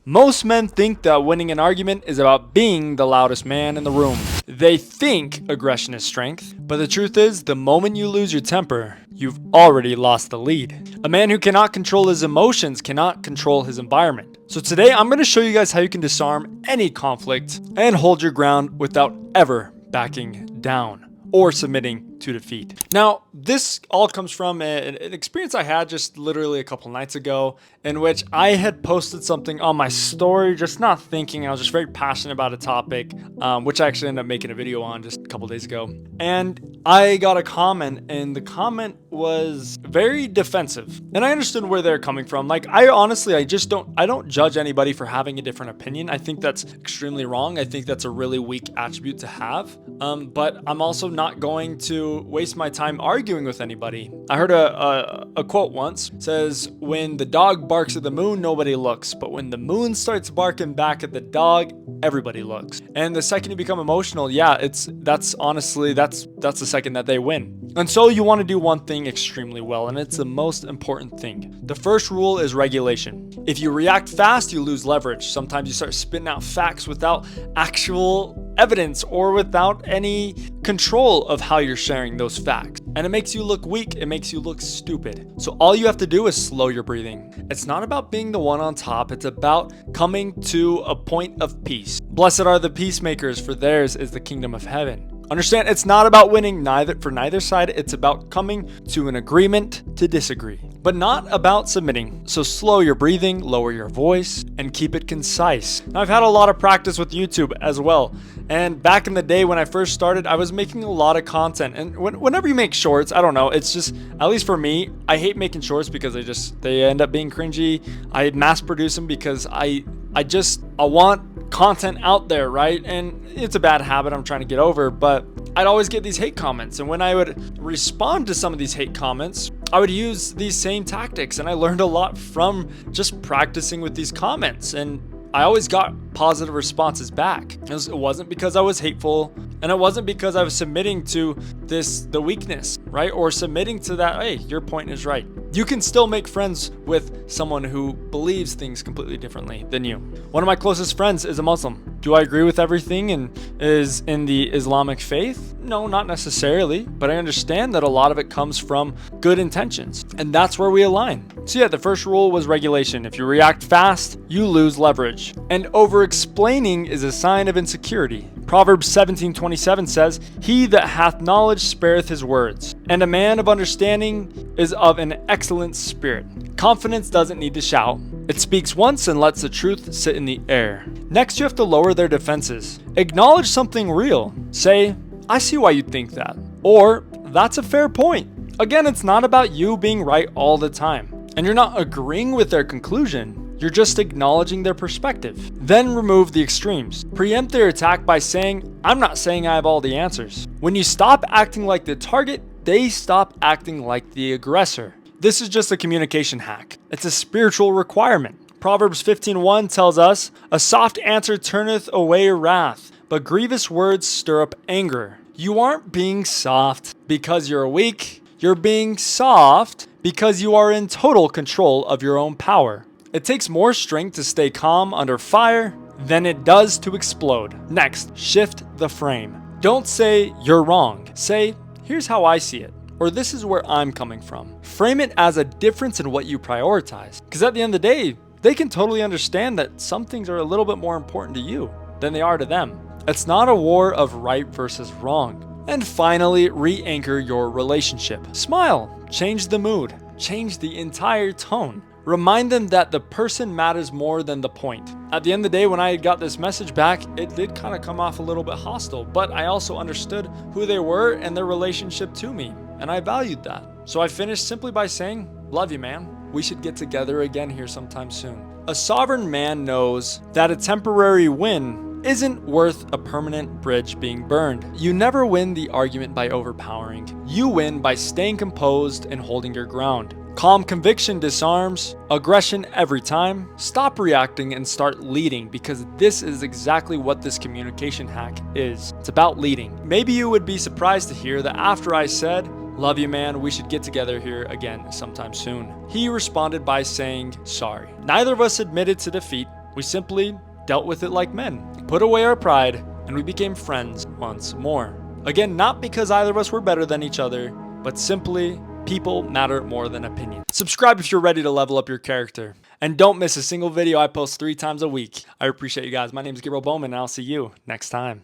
Most men think that winning an argument is about being the loudest man in the room. They think aggression is strength, but the truth is, the moment you lose your temper, you've already lost the lead. A man who cannot control his emotions cannot control his environment. So today I'm going to show you guys how you can disarm any conflict and hold your ground without ever backing down or submitting to defeat. Now, this all comes from an experience I had just literally a couple nights ago, in which I had posted something on my story, just not thinking. I was just very passionate about a topic, which I actually ended up making a video on just a couple days ago. And I got a comment, and the comment was very defensive. And I understood where they're coming from. Like, I don't judge anybody for having a different opinion. I think that's extremely wrong. I think that's a really weak attribute to have. But I'm also not going to waste my time arguing with anybody. I heard a quote once. It says, when the dog barks at the moon, nobody looks. But when the moon starts barking back at the dog, everybody looks. And the second you become emotional, that's the second that they win. And so you want to do one thing extremely well, and it's the most important thing. The first rule is regulation. If you react fast, you lose leverage. Sometimes you start spitting out facts without actual evidence or without any control of how you're sharing those facts. And it makes you look weak, it makes you look stupid. So all you have to do is slow your breathing. It's not about being the one on top, it's about coming to a point of peace. Blessed are the peacemakers, for theirs is the kingdom of heaven. Understand, it's not about winning neither side. It's about coming to an agreement to disagree, but not about submitting. So slow your breathing, lower your voice, and keep it concise. Now, I've had a lot of practice with YouTube as well. And back in the day when I first started, I was making a lot of content. And whenever you make shorts, I don't know, it's just, at least for me, I hate making shorts because they end up being cringy. I mass produce them because I want content out there, right? And it's a bad habit I'm trying to get over, but I'd always get these hate comments. And when I would respond to some of these hate comments, I would use these same tactics. And I learned a lot from just practicing with these comments. And I always got positive responses back. It wasn't because I was hateful, and it wasn't because I was submitting to the weakness, right? Or submitting to that, hey, your point is right. You can still make friends with someone who believes things completely differently than you. One of my closest friends is a Muslim. Do I agree with everything and is in the Islamic faith? No, not necessarily, but I understand that a lot of it comes from good intentions, and that's where we align. So yeah, the first rule was regulation. If you react fast, you lose leverage. And over-explaining is a sign of insecurity. Proverbs 17:27 says, he that hath knowledge spareth his words, and a man of understanding is of an excellent spirit. Confidence doesn't need to shout. It speaks once and lets the truth sit in the air. Next, you have to lower their defenses. Acknowledge something real. Say, I see why you think that. Or, that's a fair point. Again, it's not about you being right all the time. And you're not agreeing with their conclusion. You're just acknowledging their perspective. Then remove the extremes. Preempt their attack by saying, I'm not saying I have all the answers. When you stop acting like the target, they stop acting like the aggressor. This is just a communication hack. It's a spiritual requirement. Proverbs 15:1 tells us, a soft answer turneth away wrath, but grievous words stir up anger. You aren't being soft because you're weak. You're being soft because you are in total control of your own power. It takes more strength to stay calm under fire than it does to explode. Next, shift the frame. Don't say you're wrong. Say, here's how I see it, or this is where I'm coming from. Frame it as a difference in what you prioritize. Because at the end of the day, they can totally understand that some things are a little bit more important to you than they are to them. It's not a war of right versus wrong. And finally, re-anchor your relationship. Smile, change the mood, change the entire tone. Remind them that the person matters more than the point. At the end of the day, when I got this message back, it did kind of come off a little bit hostile, but I also understood who they were and their relationship to me, and I valued that. So I finished simply by saying, love you, man. We should get together again here sometime soon. A sovereign man knows that a temporary win isn't worth a permanent bridge being burned. You never win the argument by overpowering. You win by staying composed and holding your ground. Calm conviction disarms aggression every time. Stop reacting and start leading, because this is exactly what this communication hack is. It's about leading. Maybe you would be surprised to hear that after I said, love you, man, we should get together here again sometime soon, he responded by saying sorry. Neither of us admitted to defeat, We simply dealt with it like men, put away our pride, and we became friends once more. Again, not because either of us were better than each other, but simply people matter more than opinion. Subscribe if you're ready to level up your character. And don't miss a single video I post 3 times a week. I appreciate you guys. My name is Gabriel Bowman, and I'll see you next time.